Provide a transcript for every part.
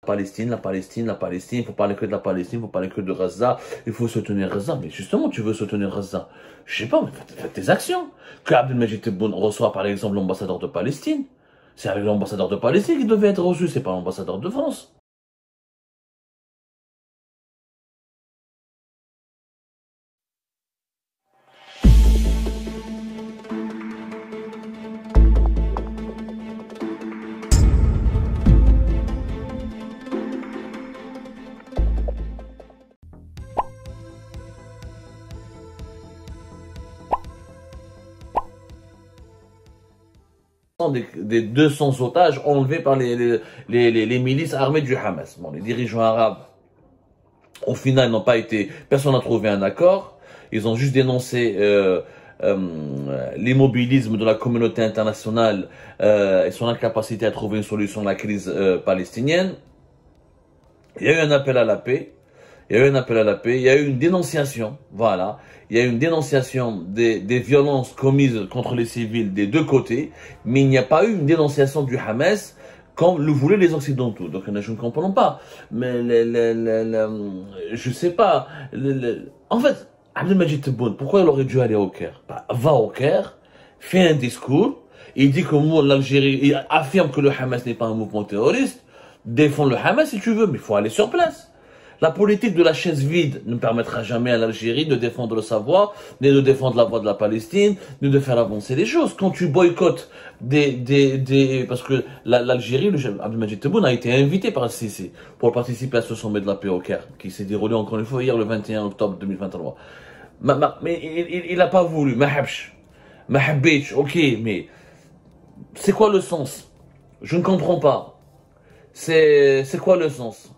Palestine, il faut parler que de la Palestine, il faut parler que de Gaza, il faut soutenir Gaza. Mais justement, tu veux soutenir Gaza. Je sais pas, mais faites tes actions. Que Abdelmajid Tebboune reçoit par exemple l'ambassadeur de Palestine. C'est avec l'ambassadeur de Palestine qui devait être reçu, c'est pas l'ambassadeur de France. Des 200 otages enlevés par les milices armées du Hamas. Bon, les dirigeants arabes, au final, n'ont pas été... Personne n'a trouvé un accord. Ils ont juste dénoncé l'immobilisme de la communauté internationale et son incapacité à trouver une solution à la crise palestinienne. Il y a eu un appel à la paix. Il y a eu un appel à la paix, il y a eu une dénonciation, voilà. Il y a eu une dénonciation des violences commises contre les civils des deux côtés, mais il n'y a pas eu une dénonciation du Hamas comme le voulaient les Occidentaux. Donc je ne comprends pas. Mais je sais pas. En fait, Abdelmajid Tebboune, pourquoi il aurait dû aller au Caire? Bah, va au Caire, fait un discours, il dit que moi, l'Algérie, il affirme que le Hamas n'est pas un mouvement terroriste, défend le Hamas si tu veux, mais il faut aller sur place. La politique de la chaise vide ne permettra jamais à l'Algérie de défendre sa voix, ni de défendre la voix de la Palestine, ni de faire avancer les choses. Quand tu boycottes parce que l'Algérie, Abdelmajid Tebboune a été invité par le Sisi pour participer à ce sommet de la paix au Caire, qui s'est déroulé encore une fois hier le 21 octobre 2023. Mais il n'a pas voulu, Mahabich, ok, mais c'est quoi le sens? Je ne comprends pas. C'est quoi le sens?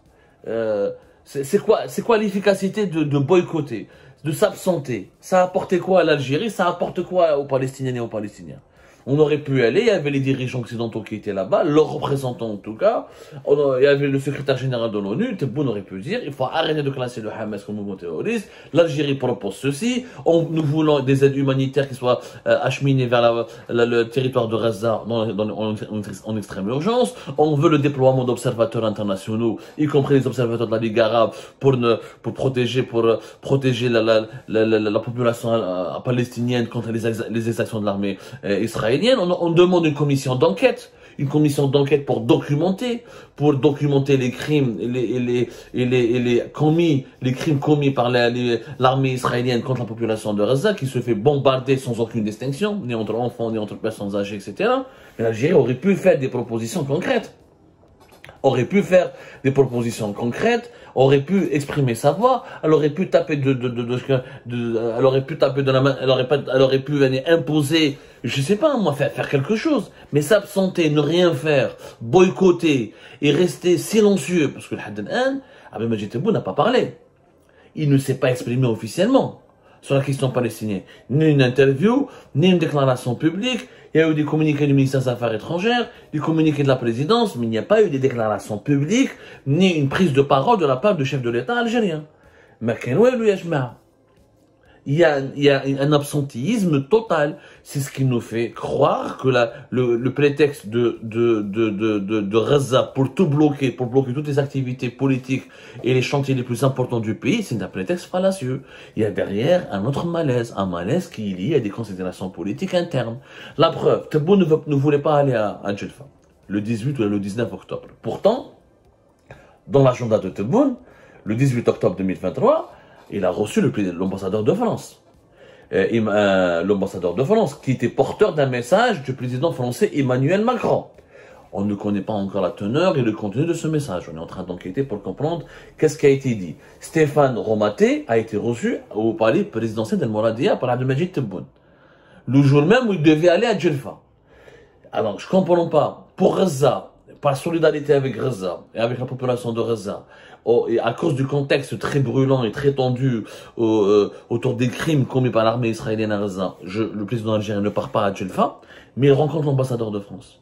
C'est quoi l'efficacité de boycotter, de s'absenter? Ça a apporté quoi à l'Algérie? Ça apporte quoi aux Palestiniens et aux Palestiniens? On aurait pu aller, il y avait les dirigeants occidentaux qui étaient là-bas, leurs représentants en tout cas, il y avait le secrétaire général de l'ONU, Tebboune aurait pu dire, il faut arrêter de classer le Hamas comme mouvement terroriste, l'Algérie propose ceci, nous voulons des aides humanitaires qui soient acheminées vers le territoire de Gaza en extrême urgence, on veut le déploiement d'observateurs internationaux, y compris les observateurs de la Ligue arabe, pour protéger la population palestinienne contre les exactions de l'armée israélienne. On demande une commission d'enquête pour documenter les crimes les crimes commis par l'armée israélienne contre la population de Gaza, qui se fait bombarder sans aucune distinction, ni entre enfants, ni entre personnes âgées, etc. Mais l'Algérie aurait pu faire des propositions concrètes. Aurait pu exprimer sa voix, elle aurait pu taper elle aurait pu venir imposer, je sais pas moi, faire quelque chose, mais s'absenter, ne rien faire, boycotter et rester silencieux, parce que Abdelmajid Tebboune n'a pas parlé, il ne s'est pas exprimé officiellement sur la question palestinienne, ni une interview, ni une déclaration publique. Il y a eu des communiqués du ministère des Affaires étrangères, des communiqués de la présidence, mais il n'y a pas eu des déclarations publiques, ni une prise de parole de la part du chef de l'État algérien. Mais il y a un absentéisme total. C'est ce qui nous fait croire que le prétexte de Gaza pour tout bloquer, pour bloquer toutes les activités politiques et les chantiers les plus importants du pays, c'est un prétexte fallacieux. Il y a derrière un autre malaise, un malaise qui est lié à des considérations politiques internes. La preuve, Tebboune ne voulait pas aller à Djelfa le 18 ou le 19 octobre. Pourtant, dans l'agenda de Tebboune, le 18 octobre 2023, il a reçu l'ambassadeur de France. L'ambassadeur de France, qui était porteur d'un message du président français Emmanuel Macron. On ne connaît pas encore la teneur et le contenu de ce message. On est en train d'enquêter pour comprendre qu'est-ce qui a été dit. Stéphane Romaté a été reçu au palais présidentiel d'El Mouradia par Abdelmajid Tebboune, le jour même où il devait aller à Djelfa. Alors, je ne comprends pas. Pour Gaza, par solidarité avec Gaza et avec la population de Gaza, et à cause du contexte très brûlant et très tendu autour des crimes commis par l'armée israélienne à Gaza, le président algérien ne part pas à Djelfa, mais il rencontre l'ambassadeur de France.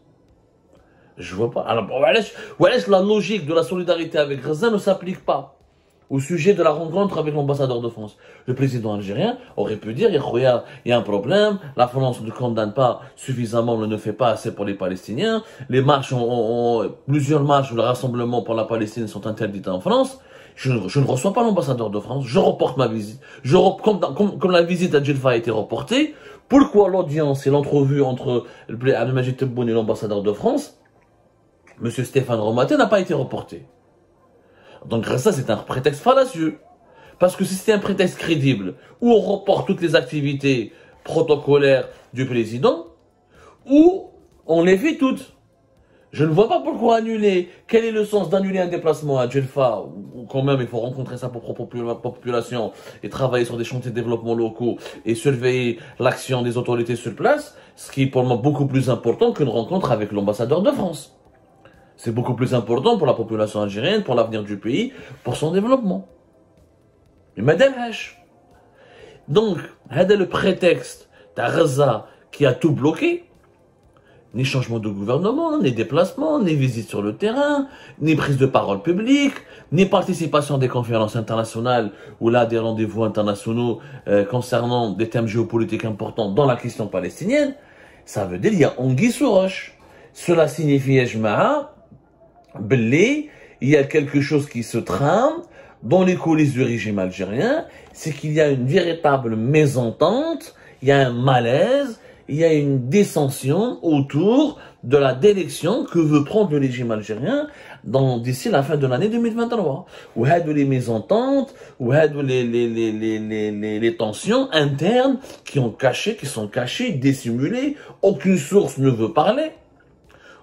Je vois pas. Alors, la logique de la solidarité avec Gaza ne s'applique pas. au sujet de la rencontre avec l'ambassadeur de France. Le président algérien aurait pu dire, il y a un problème, la France ne condamne pas suffisamment, ne fait pas assez pour les Palestiniens, les marches, plusieurs marches ou le rassemblement pour la Palestine sont interdites en France. Je ne reçois pas l'ambassadeur de France, je reporte ma visite. Comme la visite à Djelfa a été reportée, pourquoi l'audience et l'entrevue entre Abdelmajid Tebboune et l'ambassadeur de France, M. Stéphane Romaté, n'a pas été reportée? Donc ça, c'est un prétexte fallacieux. Parce que si c'était un prétexte crédible, où on reporte toutes les activités protocolaires du président, ou on les fait toutes. Je ne vois pas pourquoi annuler. Quel est le sens d'annuler un déplacement à Djelfa, où quand même il faut rencontrer sa propre population et travailler sur des chantiers de développement locaux et surveiller l'action des autorités sur place, ce qui est pour moi beaucoup plus important qu'une rencontre avec l'ambassadeur de France. C'est beaucoup plus important pour la population algérienne, pour l'avenir du pays, pour son développement. Mais madame H. Donc, c'est le prétexte d'Arza qui a tout bloqué. Ni changement de gouvernement, ni déplacement, ni visite sur le terrain, ni prise de parole publique, ni participation à des conférences internationales ou là des rendez-vous internationaux concernant des thèmes géopolitiques importants dans la question palestinienne. Ça veut dire qu'il y a anguille sous roche. Cela signifie, il y a quelque chose qui se trame dans les coulisses du régime algérien, c'est qu'il y a une véritable mésentente, il y a un malaise, il y a une dissension autour de la direction que veut prendre le régime algérien d'ici la fin de l'année 2023. Où il y a les mésententes, où il y a les tensions internes qui sont cachées, dissimulées, aucune source ne veut parler.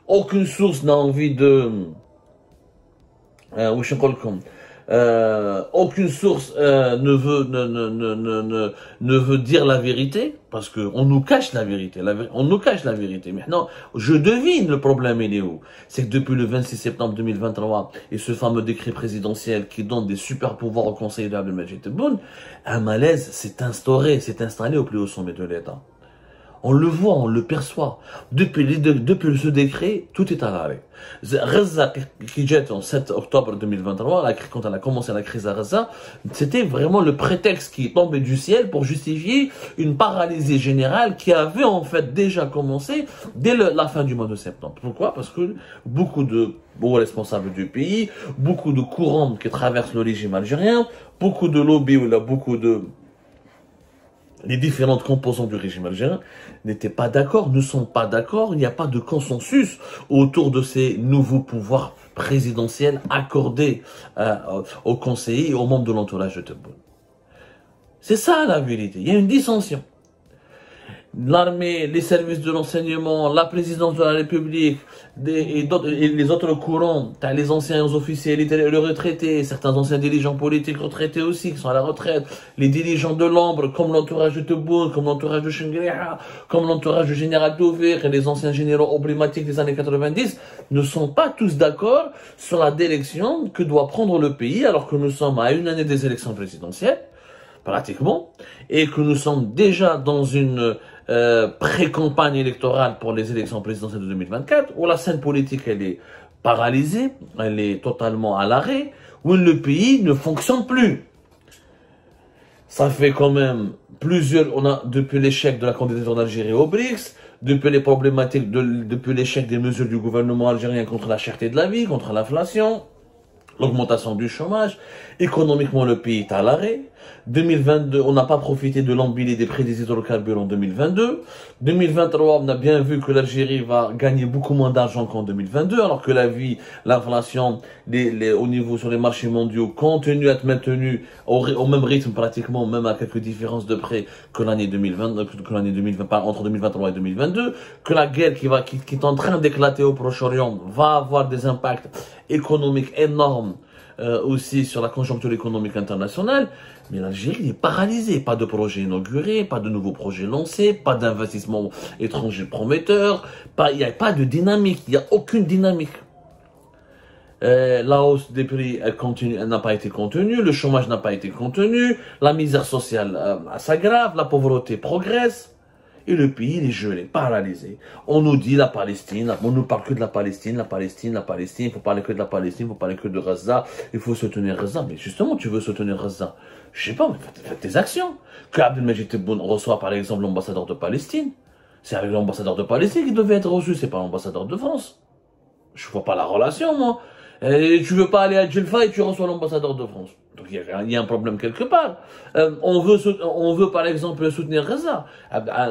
Aucune source n'a envie de... aucune source ne veut dire la vérité, parce qu'on nous cache la vérité. On nous cache la vérité. Maintenant, je devine le problème, il est où? C'est que depuis le 26 septembre 2023, et ce fameux décret présidentiel qui donne des super pouvoirs au conseiller d'Abdelmajid Tebboune, un malaise s'est installé au plus haut sommet de l'État. On le voit, on le perçoit. Depuis ce décret, tout est à l'arrêt. Gaza, qui jette en 7 octobre 2023, quand elle a commencé la crise à Gaza, c'était vraiment le prétexte qui est tombé du ciel pour justifier une paralysie générale qui avait en fait déjà commencé dès la fin du mois de septembre. Pourquoi? Parce que beaucoup de hauts responsables du pays, beaucoup de courants qui traversent le régime algérien, beaucoup de lobbies où il y a beaucoup de... Les différentes composantes du régime algérien n'étaient pas d'accord, ne sont pas d'accord, il n'y a pas de consensus autour de ces nouveaux pouvoirs présidentiels accordés aux conseillers et aux membres de l'entourage de Tebboune. C'est ça la vérité, il y a une dissension. L'armée, les services de renseignement, la présidence de la République et les autres courants, les anciens officiers, les retraités, certains anciens dirigeants politiques retraités aussi qui sont à la retraite, les dirigeants de l'ombre comme l'entourage de Tebboune, comme l'entourage de Chengriha, comme l'entourage du général Douvir et les anciens généraux emblématiques des années 90 ne sont pas tous d'accord sur la direction que doit prendre le pays alors que nous sommes à une année des élections présidentielles, pratiquement, et que nous sommes déjà dans une pré-campagne électorale pour les élections présidentielles de 2024, où la scène politique elle est paralysée, elle est totalement à l'arrêt, où le pays ne fonctionne plus. Ça fait quand même depuis l'échec de la candidature d'Algérie au BRICS, depuis les problématiques, depuis l'échec des mesures du gouvernement algérien contre la cherté de la vie, contre l'inflation, l'augmentation du chômage, économiquement le pays est à l'arrêt. 2022, on n'a pas profité de l'embellie des prix des hydrocarbures en 2022. 2023, on a bien vu que l'Algérie va gagner beaucoup moins d'argent qu'en 2022, alors que la vie, l'inflation, au niveau sur les marchés mondiaux, continue à être maintenue au même rythme pratiquement, même à quelques différences de près que l'année 2020, entre 2023 et 2022, que la guerre qui est en train d'éclater au Proche-Orient va avoir des impacts économiques énormes aussi sur la conjoncture économique internationale, mais l'Algérie est paralysée. Pas de projet inauguré, pas de nouveaux projets lancés, pas d'investissements étrangers prometteurs, il n'y a pas de dynamique, il n'y a aucune dynamique. La hausse des prix elle n'a pas été contenue, le chômage n'a pas été contenu, la misère sociale s'aggrave, la pauvreté progresse. Et le pays, il est gelé, paralysé. On nous dit la Palestine, on nous parle que de la Palestine, il faut parler que de la Palestine, il faut parler que de Gaza, il faut soutenir Gaza. Mais justement, tu veux soutenir Gaza. Je sais pas, mais faites tes actions. Que Abdelmajid Tebboune reçoit par exemple l'ambassadeur de Palestine. C'est avec l'ambassadeur de Palestine qui devait être reçu, c'est pas l'ambassadeur de France. Je vois pas la relation, moi. Et tu veux pas aller à Djelfa et tu reçois l'ambassadeur de France. Donc il y a un problème quelque part. On veut par exemple soutenir Gaza.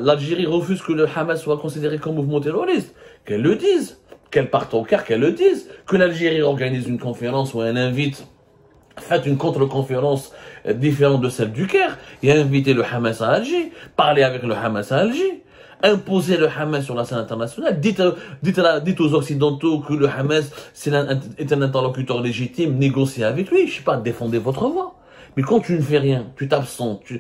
L'Algérie refuse que le Hamas soit considéré comme mouvement terroriste. Qu'elle le dise. Qu'elle parte au Caire, qu'elle le dise. Que l'Algérie organise une conférence où elle invite, faites une contre-conférence différente de celle du Caire et invitez le Hamas à Alger. Parlez avec le Hamas à Alger. Imposer le Hamas sur la scène internationale. Dites aux Occidentaux que le Hamas est un interlocuteur légitime, négociez avec lui. Je sais pas, défendez votre voix. Mais quand tu ne fais rien, tu t'absentes, tu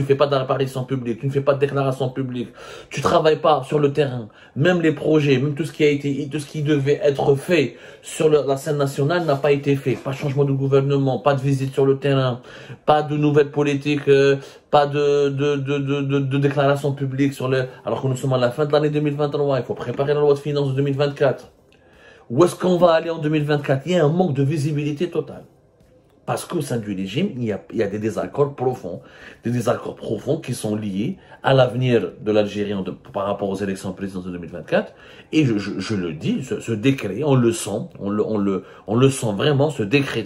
fais pas d'apparition publique, tu ne fais pas de déclaration publique, tu travailles pas sur le terrain, même les projets, même tout ce qui devait être fait sur la scène nationale n'a pas été fait. Pas de changement de gouvernement, pas de visite sur le terrain, pas de nouvelles politiques, pas de déclaration publique alors que nous sommes à la fin de l'année 2023, il faut préparer la loi de finances de 2024. Où est-ce qu'on va aller en 2024? Il y a un manque de visibilité totale. Parce qu'au sein du régime, il y a des désaccords profonds qui sont liés à l'avenir de l'Algérie par rapport aux élections présidentielles de 2024. Et je le dis, ce décret, on le sent vraiment, ce décret.